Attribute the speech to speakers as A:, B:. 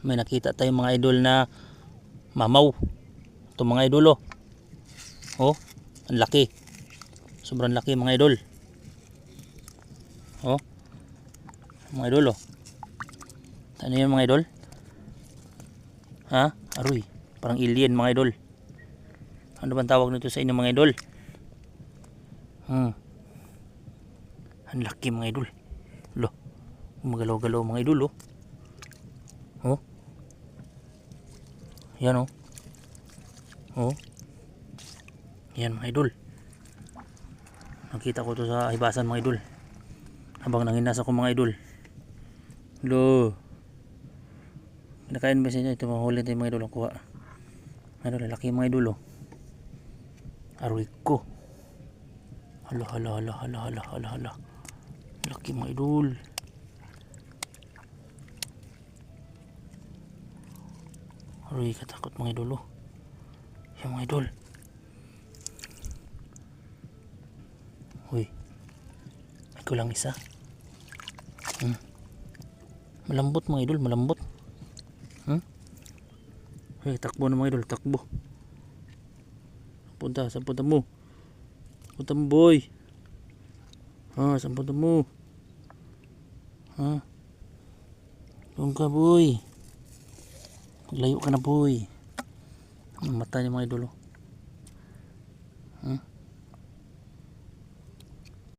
A: May nakita tayong mga idol na mamaw. Ito mga idol oh. Oh, ang laki. Sobrang laki mga idol. Oh. Mga idol oh. Ano yan mga idol? Ha? Aroy, parang alien mga idol. Ano bang tawag nito sa inyo mga idol? Ang laki mga idol. Lo, magalaw-galaw mga idol oh. Oh. Yan oh. Oh. Yan mga idol. Nakita ko to sa hibasan mga idol. Habang nanginas ako mga idol. Lo. Kinakain ba sa inyo? Ito mahuli tayo mga idol ang kuha. Ano lalaki mga idol oh. Aroy ko. Hala. Laki mga idol. Aroy katakot mga idol oh. Yan mga idol. Uy. Ikaw lang isa. Malambot mga idol, malambot. Hey, takbo na mga idol, takbo. Saan punta mo? Punta mo boy. Saan punta mo? Doon ka boy. Layo ka na boy. Ang mata niya mga idol oh.